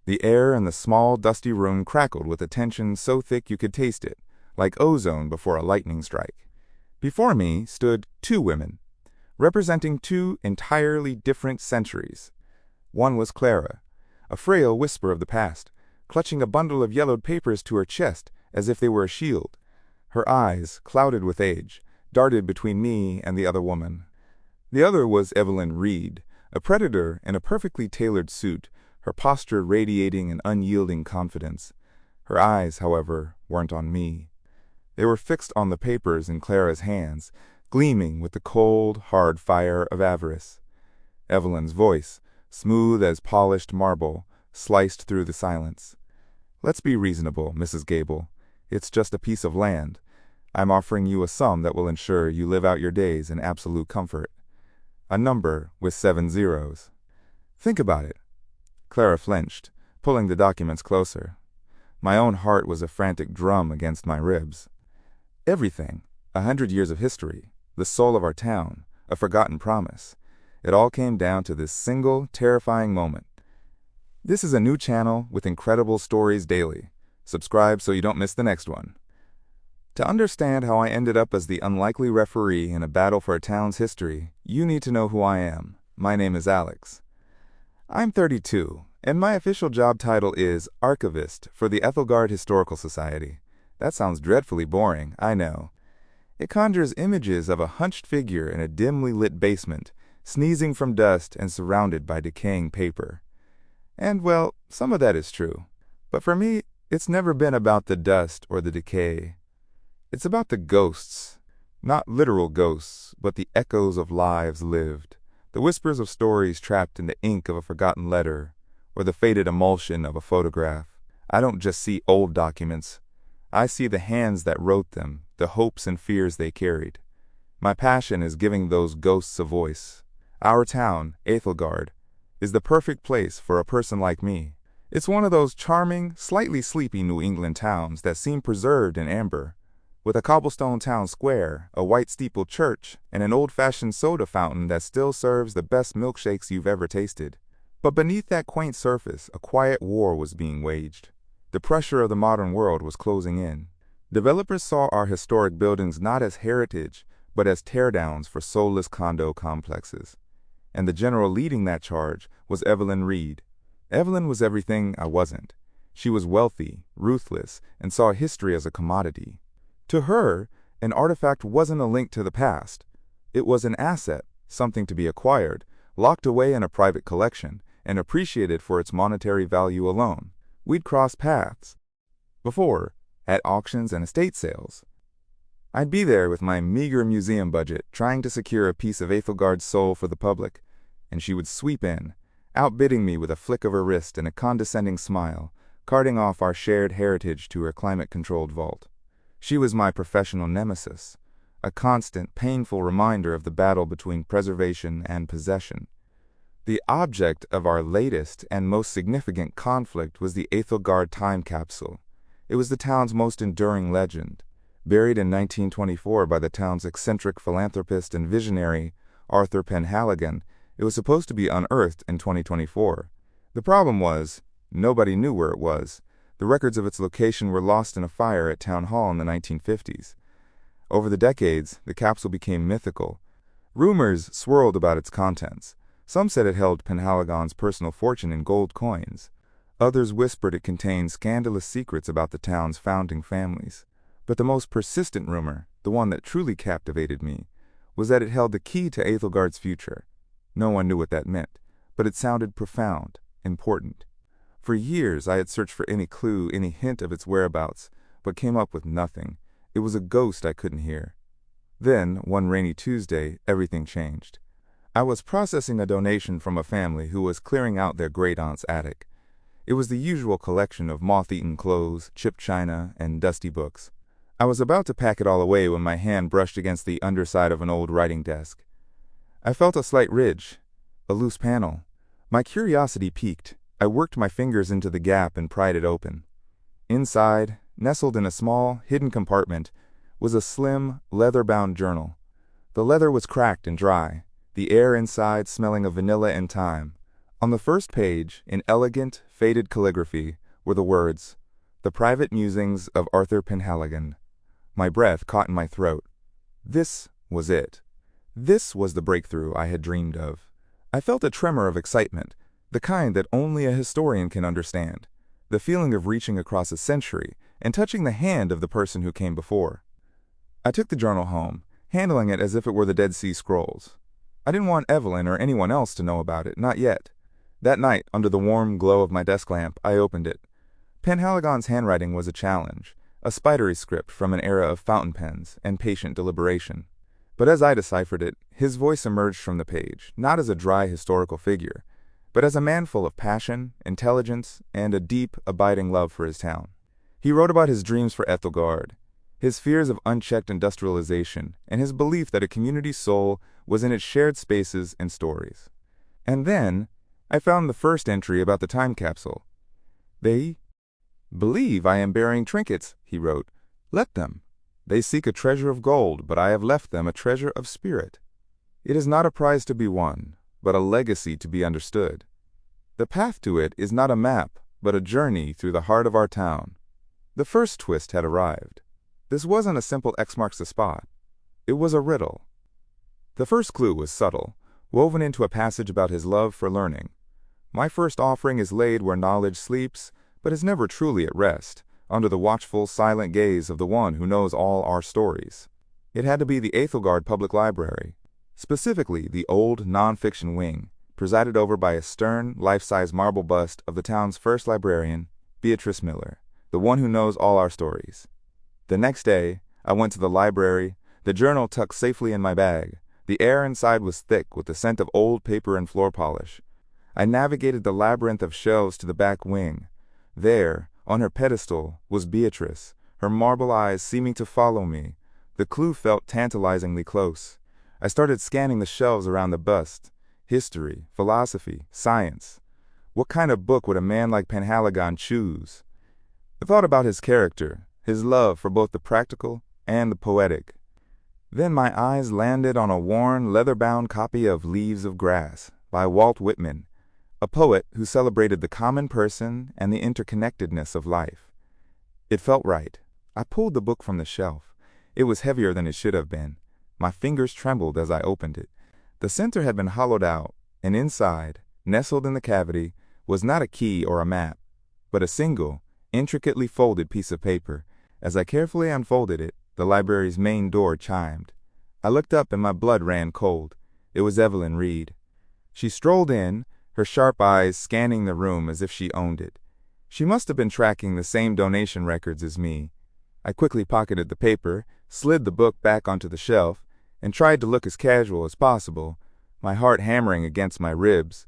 The air in the small, dusty room crackled with a tension so thick you could taste it, like ozone before a lightning strike. Before me stood two women, representing two entirely different centuries. One was Clara, a frail whisper of the past, clutching a bundle of yellowed papers to her chest as if they were a shield. Her eyes, clouded with age, darted between me and the other woman. The other was Evelyn Reed, a predator in a perfectly tailored suit, her posture radiating an unyielding confidence. Her eyes, however, weren't on me. They were fixed on the papers in Clara's hands, gleaming with the cold, hard fire of avarice. Evelyn's voice, smooth as polished marble, sliced through the silence. "Let's be reasonable, Mrs. Gable. It's just a piece of land. I'm offering you a sum that will ensure you live out your days in absolute comfort. A number with 7 zeros. Think about it." Clara flinched, pulling the documents closer. My own heart was a frantic drum against my ribs. Everything, 100 years of history, the soul of our town, a forgotten promise. It all came down to this single, terrifying moment. This is a new channel with incredible stories daily. Subscribe so you don't miss the next one. To understand how I ended up as the unlikely referee in a battle for a town's history, you need to know who I am. My name is Alex. I'm 32, and my official job title is Archivist for the Ethelgard Historical Society. That sounds dreadfully boring, I know. It conjures images of a hunched figure in a dimly lit basement, sneezing from dust and surrounded by decaying paper. And, well, some of that is true. But for me, it's never been about the dust or the decay. It's about the ghosts. Not literal ghosts, but the echoes of lives lived, the whispers of stories trapped in the ink of a forgotten letter, or the faded emulsion of a photograph. I don't just see old documents. I see the hands that wrote them, the hopes and fears they carried. My passion is giving those ghosts a voice. Our town, Ethelgard, is the perfect place for a person like me. It's one of those charming, slightly sleepy New England towns that seem preserved in amber, with a cobblestone town square, a white steepled church, and an old-fashioned soda fountain that still serves the best milkshakes you've ever tasted. But beneath that quaint surface, a quiet war was being waged. The pressure of the modern world was closing in. Developers saw our historic buildings not as heritage, but as teardowns for soulless condo complexes. And the general leading that charge was Evelyn Reed. Evelyn was everything I wasn't. She was wealthy, ruthless, and saw history as a commodity. To her, an artifact wasn't a link to the past. It was an asset, something to be acquired, locked away in a private collection, and appreciated for its monetary value alone. We'd crossed paths before, at auctions and estate sales. I'd be there with my meager museum budget, trying to secure a piece of Ethelgard's soul for the public, and she would sweep in, outbidding me with a flick of her wrist and a condescending smile, carting off our shared heritage to her climate-controlled vault. She was my professional nemesis, a constant, painful reminder of the battle between preservation and possession. The object of our latest and most significant conflict was the Ethelgard time capsule. It was the town's most enduring legend. Buried in 1924 by the town's eccentric philanthropist and visionary, Arthur Penhaligon, it was supposed to be unearthed in 2024. The problem was, nobody knew where it was. The records of its location were lost in a fire at Town Hall in the 1950s. Over the decades, the capsule became mythical. Rumors swirled about its contents. Some said it held Penhaligon's personal fortune in gold coins. Others whispered it contained scandalous secrets about the town's founding families. But the most persistent rumor, the one that truly captivated me, was that it held the key to Ethelgard's future. No one knew what that meant, but it sounded profound, important. For years I had searched for any clue, any hint of its whereabouts, but came up with nothing. It was a ghost I couldn't hear. Then, one rainy Tuesday, everything changed. I was processing a donation from a family who was clearing out their great-aunt's attic. It was the usual collection of moth-eaten clothes, chipped china, and dusty books. I was about to pack it all away when my hand brushed against the underside of an old writing desk. I felt a slight ridge, a loose panel. My curiosity piqued. I worked my fingers into the gap and pried it open. Inside, nestled in a small, hidden compartment, was a slim, leather-bound journal. The leather was cracked and dry, the air inside smelling of vanilla and thyme. On the first page, in elegant, faded calligraphy, were the words, "The Private Musings of Arthur Penhaligon." My breath caught in my throat. This was it. This was the breakthrough I had dreamed of. I felt a tremor of excitement, the kind that only a historian can understand, the feeling of reaching across a century and touching the hand of the person who came before. I took the journal home, handling it as if it were the Dead Sea Scrolls. I didn't want Evelyn or anyone else to know about it, not yet. That night, under the warm glow of my desk lamp, I opened it. Penhaligon's handwriting was a challenge, a spidery script from an era of fountain pens and patient deliberation. But as I deciphered it, his voice emerged from the page, not as a dry historical figure, but as a man full of passion, intelligence, and a deep, abiding love for his town. He wrote about his dreams for Ethelgard, his fears of unchecked industrialization, and his belief that a community's soul was in its shared spaces and stories. And then, I found the first entry about the time capsule. "They believe I am bearing trinkets," he wrote. "Let them. They seek a treasure of gold, but I have left them a treasure of spirit. It is not a prize to be won, but a legacy to be understood. The path to it is not a map, but a journey through the heart of our town." The first twist had arrived. This wasn't a simple X marks the spot. It was a riddle. The first clue was subtle, woven into a passage about his love for learning. "My first offering is laid where knowledge sleeps, but is never truly at rest, under the watchful, silent gaze of the one who knows all our stories." It had to be the Ethelgard Public Library, specifically the old non-fiction wing, presided over by a stern, life-size marble bust of the town's first librarian, Beatrice Miller, the one who knows all our stories. The next day, I went to the library, the journal tucked safely in my bag. The air inside was thick with the scent of old paper and floor polish. I navigated the labyrinth of shelves to the back wing. There, on her pedestal, was Beatrice, her marble eyes seeming to follow me. The clue felt tantalizingly close. I started scanning the shelves around the bust. History, philosophy, science. What kind of book would a man like Penhaligon choose? I thought about his character, his love for both the practical and the poetic. Then my eyes landed on a worn, leather-bound copy of Leaves of Grass by Walt Whitman, a poet who celebrated the common person and the interconnectedness of life. It felt right. I pulled the book from the shelf. It was heavier than it should have been. My fingers trembled as I opened it. The center had been hollowed out, and inside, nestled in the cavity, was not a key or a map, but a single, intricately folded piece of paper. As I carefully unfolded it, the library's main door chimed. I looked up and my blood ran cold. It was Evelyn Reed. She strolled in, her sharp eyes scanning the room as if she owned it. She must have been tracking the same donation records as me. I quickly pocketed the paper, slid the book back onto the shelf, and tried to look as casual as possible, my heart hammering against my ribs.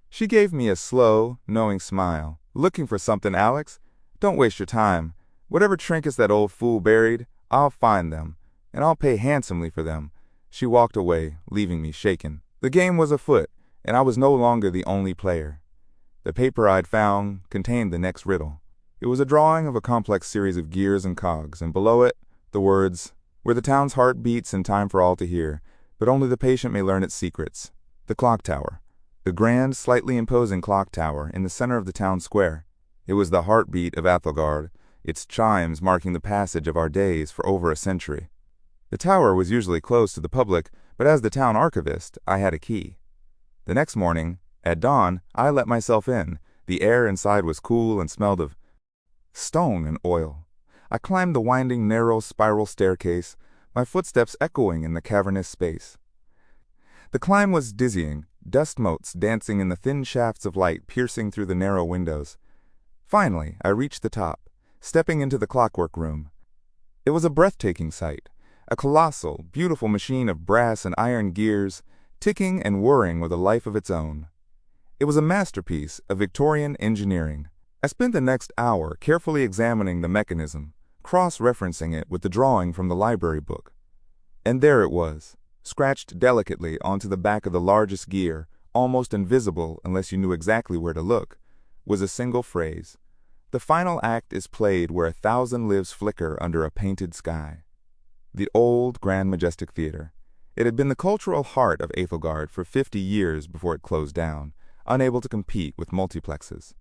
She gave me a slow, knowing smile. "Looking for something, Alex? Don't waste your time. Whatever trinkets that old fool buried, I'll find them, and I'll pay handsomely for them." She walked away, leaving me shaken. The game was afoot, and I was no longer the only player. The paper I'd found contained the next riddle. It was a drawing of a complex series of gears and cogs, and below it, the words, "Where the town's heart beats in time for all to hear, but only the patient may learn its secrets." The clock tower. The grand, slightly imposing clock tower in the center of the town square. It was the heartbeat of Ethelgard, its chimes marking the passage of our days for over a century. The tower was usually closed to the public, but as the town archivist, I had a key. The next morning, at dawn, I let myself in. The air inside was cool and smelled of stone and oil. I climbed the winding, narrow, spiral staircase, my footsteps echoing in the cavernous space. The climb was dizzying, dust motes dancing in the thin shafts of light piercing through the narrow windows. Finally, I reached the top, stepping into the clockwork room. It was a breathtaking sight, a colossal, beautiful machine of brass and iron gears, ticking and whirring with a life of its own. It was a masterpiece of Victorian engineering. I spent the next hour carefully examining the mechanism, cross-referencing it with the drawing from the library book. And there it was, scratched delicately onto the back of the largest gear, almost invisible unless you knew exactly where to look, was a single phrase. "The final act is played where 1,000 lives flicker under a painted sky." The old Grand Majestic Theater. It had been the cultural heart of Ethelgard for 50 years before it closed down, unable to compete with multiplexes.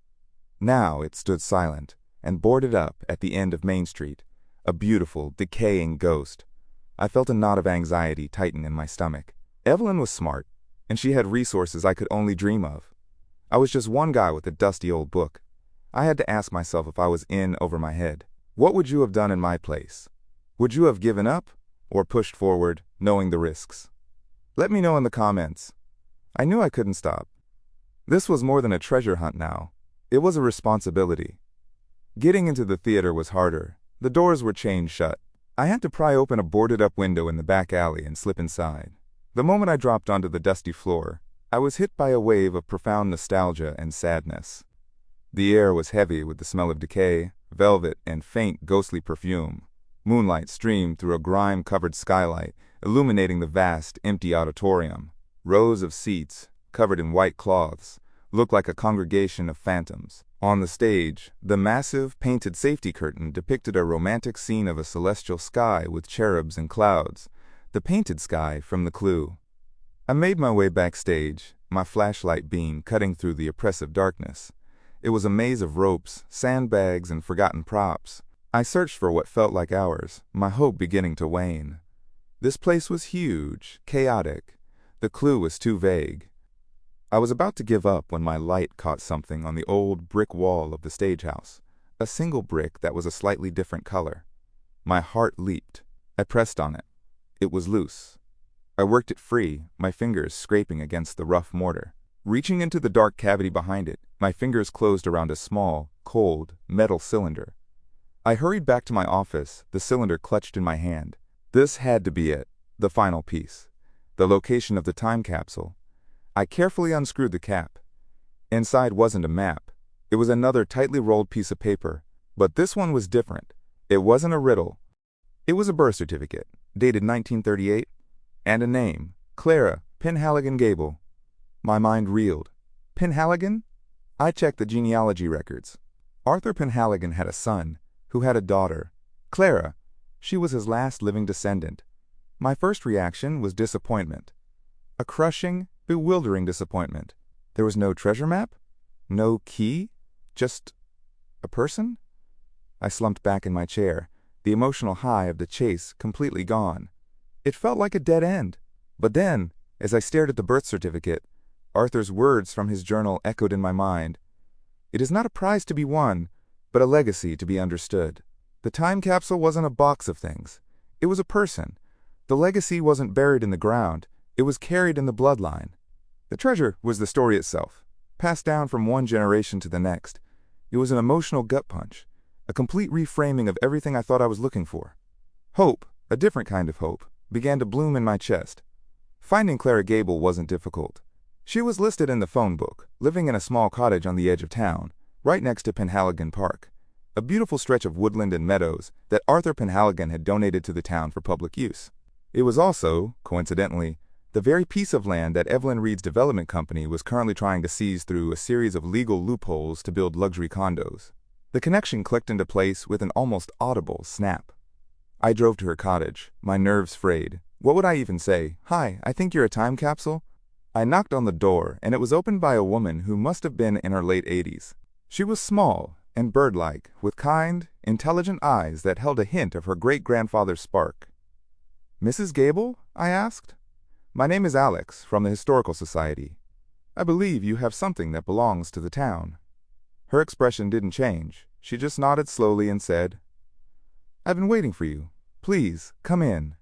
Now it stood silent and boarded up at the end of Main Street, a beautiful, decaying ghost. I felt a knot of anxiety tighten in my stomach. Evelyn was smart, and she had resources I could only dream of. I was just one guy with a dusty old book. I had to ask myself if I was in over my head. What would you have done in my place? Would you have given up or pushed forward, knowing the risks? Let me know in the comments. I knew I couldn't stop. This was more than a treasure hunt now. It was a responsibility. Getting into the theater was harder. The doors were chained shut. I had to pry open a boarded-up window in the back alley and slip inside. The moment I dropped onto the dusty floor, I was hit by a wave of profound nostalgia and sadness. The air was heavy with the smell of decay, velvet, and faint ghostly perfume. Moonlight streamed through a grime-covered skylight, illuminating the vast, empty auditorium. Rows of seats, covered in white cloths, looked like a congregation of phantoms. On the stage, the massive, painted safety curtain depicted a romantic scene of a celestial sky with cherubs and clouds, the painted sky from The Clue. I made my way backstage, my flashlight beam cutting through the oppressive darkness. It was a maze of ropes, sandbags, and forgotten props. I searched for what felt like hours, my hope beginning to wane. This place was huge, chaotic. The clue was too vague. I was about to give up when my light caught something on the old brick wall of the stage house, a single brick that was a slightly different color. My heart leaped. I pressed on it. It was loose. I worked it free, my fingers scraping against the rough mortar. Reaching into the dark cavity behind it, my fingers closed around a small, cold, metal cylinder. I hurried back to my office, the cylinder clutched in my hand. This had to be it, the final piece, the location of the time capsule. I carefully unscrewed the cap. Inside wasn't a map. It was another tightly rolled piece of paper, but this one was different. It wasn't a riddle. It was a birth certificate, dated 1938, and a name, Clara Penhaligon Gable. My mind reeled. Penhaligon? I checked the genealogy records. Arthur Penhaligon had a son, who had a daughter, Clara. She was his last living descendant. My first reaction was disappointment. A crushing, bewildering disappointment. There was no treasure map? No key? Just a person? I slumped back in my chair, the emotional high of the chase completely gone. It felt like a dead end. But then, as I stared at the birth certificate, Arthur's words from his journal echoed in my mind. It is not a prize to be won, but a legacy to be understood. The time capsule wasn't a box of things. It was a person. The legacy wasn't buried in the ground. It was carried in the bloodline. The treasure was the story itself, passed down from one generation to the next. It was an emotional gut punch, a complete reframing of everything I thought I was looking for. Hope, a different kind of hope, began to bloom in my chest. Finding Clara Gable wasn't difficult. She was listed in the phone book, living in a small cottage on the edge of town, right next to Penhaligon Park, a beautiful stretch of woodland and meadows that Arthur Penhaligon had donated to the town for public use. It was also, coincidentally, the very piece of land that Evelyn Reed's development company was currently trying to seize through a series of legal loopholes to build luxury condos. The connection clicked into place with an almost audible snap. I drove to her cottage, my nerves frayed. What would I even say? Hi, I think you're a time capsule? I knocked on the door, and it was opened by a woman who must have been in her late 80s. She was small and bird-like, with kind, intelligent eyes that held a hint of her great-grandfather's spark. Mrs. Gable? I asked. My name is Alex, from the Historical Society. I believe you have something that belongs to the town. Her expression didn't change. She just nodded slowly and said, I've been waiting for you. Please, come in.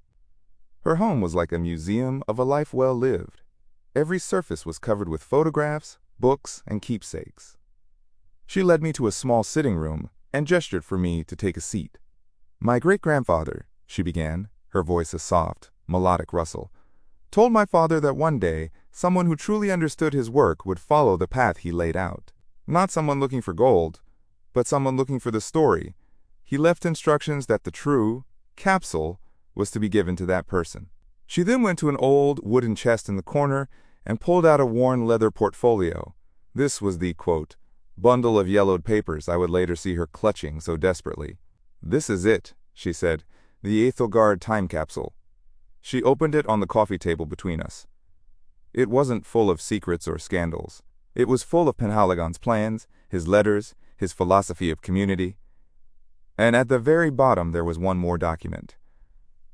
Her home was like a museum of a life well lived. Every surface was covered with photographs, books, and keepsakes. She led me to a small sitting room and gestured for me to take a seat. My great-grandfather, she began, her voice a soft, melodic rustle, told my father that one day someone who truly understood his work would follow the path he laid out. Not someone looking for gold, but someone looking for the story. He left instructions that the true capsule was to be given to that person. She then went to an old wooden chest in the corner and pulled out a worn leather portfolio. This was the, quote, bundle of yellowed papers I would later see her clutching so desperately. This is it, she said, the Ethelgard time capsule. She opened it on the coffee table between us. It wasn't full of secrets or scandals. It was full of Penhaligon's plans, his letters, his philosophy of community. And at the very bottom there was one more document.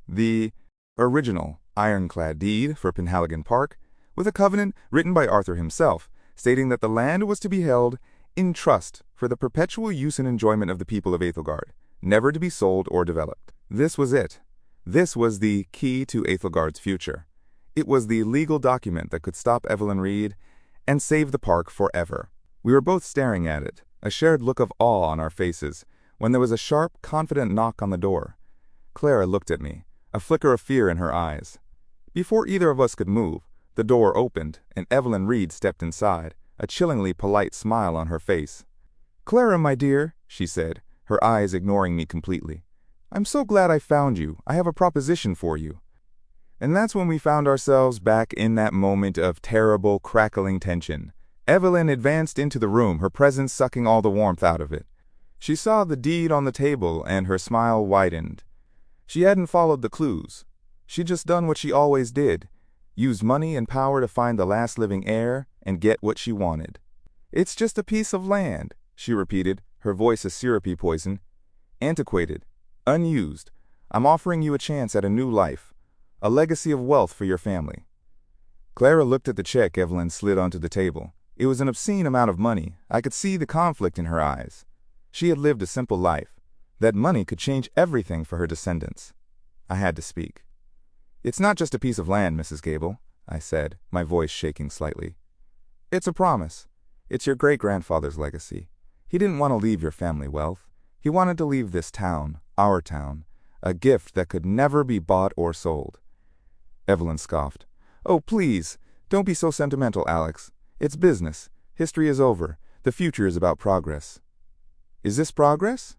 The original ironclad deed for Penhaligon Park, with a covenant written by Arthur himself, stating that the land was to be held in trust for the perpetual use and enjoyment of the people of Ethelgard, never to be sold or developed. This was it. This was the key to Ethelgard's future. It was the legal document that could stop Evelyn Reed and save the park forever. We were both staring at it, a shared look of awe on our faces, when there was a sharp, confident knock on the door. Clara looked at me, a flicker of fear in her eyes. Before either of us could move, the door opened, and Evelyn Reed stepped inside, a chillingly polite smile on her face. "Clara, my dear," she said, her eyes ignoring me completely. "I'm so glad I found you. I have a proposition for you." And that's when we found ourselves back in that moment of terrible, crackling tension. Evelyn advanced into the room, her presence sucking all the warmth out of it. She saw the deed on the table, and her smile widened. She hadn't followed the clues. She'd just done what she always did, used money and power to find the last living heir and get what she wanted. "It's just a piece of land," she repeated, her voice a syrupy poison. "Antiquated, unused. I'm offering you a chance at a new life, a legacy of wealth for your family." Clara looked at the check Evelyn slid onto the table. It was an obscene amount of money. I could see the conflict in her eyes. She had lived a simple life. That money could change everything for her descendants. I had to speak. "It's not just a piece of land, Mrs. Gable," I said, my voice shaking slightly. "It's a promise. It's your great-grandfather's legacy. He didn't want to leave your family wealth. He wanted to leave this town, our town, a gift that could never be bought or sold." Evelyn scoffed. "Oh, please, don't be so sentimental, Alex. It's business. History is over. The future is about progress." "Is this progress?"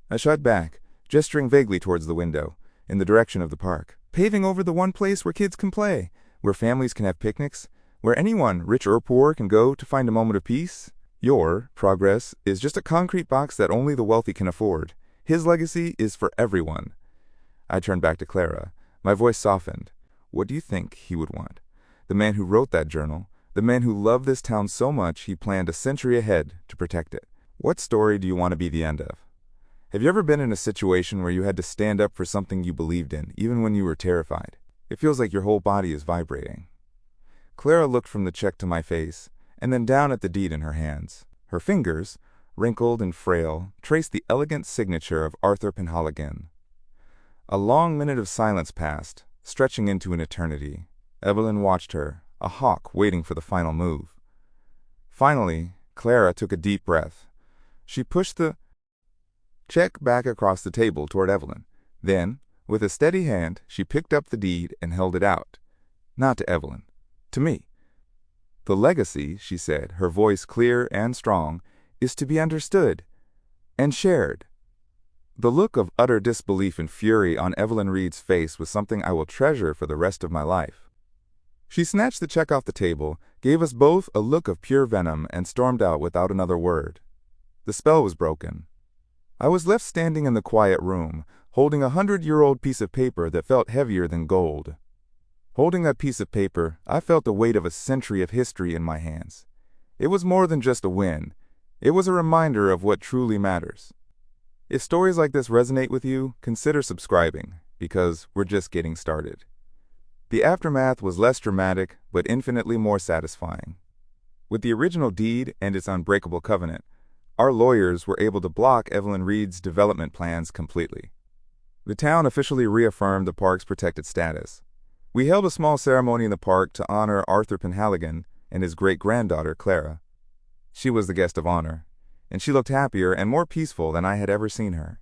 I shot back, gesturing vaguely towards the window, in the direction of the park. "Paving over the one place where kids can play, where families can have picnics, where anyone, rich or poor, can go to find a moment of peace. Your progress is just a concrete box that only the wealthy can afford. His legacy is for everyone." I turned back to Clara. My voice softened. "What do you think he would want? The man who wrote that journal, the man who loved this town so much he planned a century ahead to protect it. What story do you want to be the end of? Have you ever been in a situation where you had to stand up for something you believed in, even when you were terrified? It feels like your whole body is vibrating." Clara looked from the check to my face, and then down at the deed in her hands. Her fingers, wrinkled and frail, traced the elegant signature of Arthur Penhaligon. A long minute of silence passed, stretching into an eternity. Evelyn watched her, a hawk waiting for the final move. Finally, Clara took a deep breath. She pushed the check back across the table toward Evelyn. Then, with a steady hand, she picked up the deed and held it out. Not to Evelyn. To me. "The legacy," she said, her voice clear and strong, "is to be understood and shared." The look of utter disbelief and fury on Evelyn Reed's face was something I will treasure for the rest of my life. She snatched the check off the table, gave us both a look of pure venom, and stormed out without another word. The spell was broken. I was left standing in the quiet room, holding a 100-year-old piece of paper that felt heavier than gold. Holding that piece of paper, I felt the weight of a century of history in my hands. It was more than just a win. It was a reminder of what truly matters. If stories like this resonate with you, consider subscribing, because we're just getting started. The aftermath was less dramatic, but infinitely more satisfying. With the original deed and its unbreakable covenant, our lawyers were able to block Evelyn Reed's development plans completely. The town officially reaffirmed the park's protected status. We held a small ceremony in the park to honor Arthur Penhaligon and his great-granddaughter, Clara. She was the guest of honor, and she looked happier and more peaceful than I had ever seen her.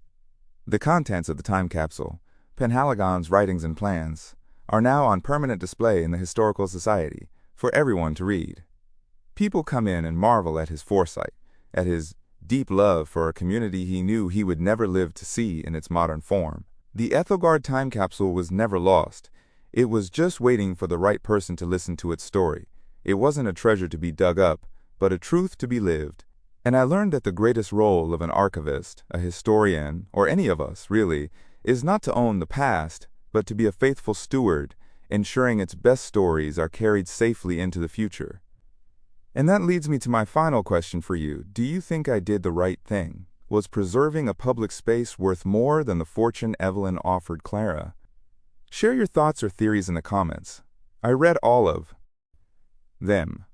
The contents of the time capsule, Penhaligon's writings and plans, are now on permanent display in the Historical Society for everyone to read. People come in and marvel at his foresight, at his deep love for a community he knew he would never live to see in its modern form. The Ethelgard time capsule was never lost. It was just waiting for the right person to listen to its story. It wasn't a treasure to be dug up, but a truth to be lived. And I learned that the greatest role of an archivist, a historian, or any of us, really, is not to own the past, but to be a faithful steward, ensuring its best stories are carried safely into the future. And that leads me to my final question for you. Do you think I did the right thing? Was preserving a public space worth more than the fortune Evelyn offered Clara? Share your thoughts or theories in the comments. I read all of them.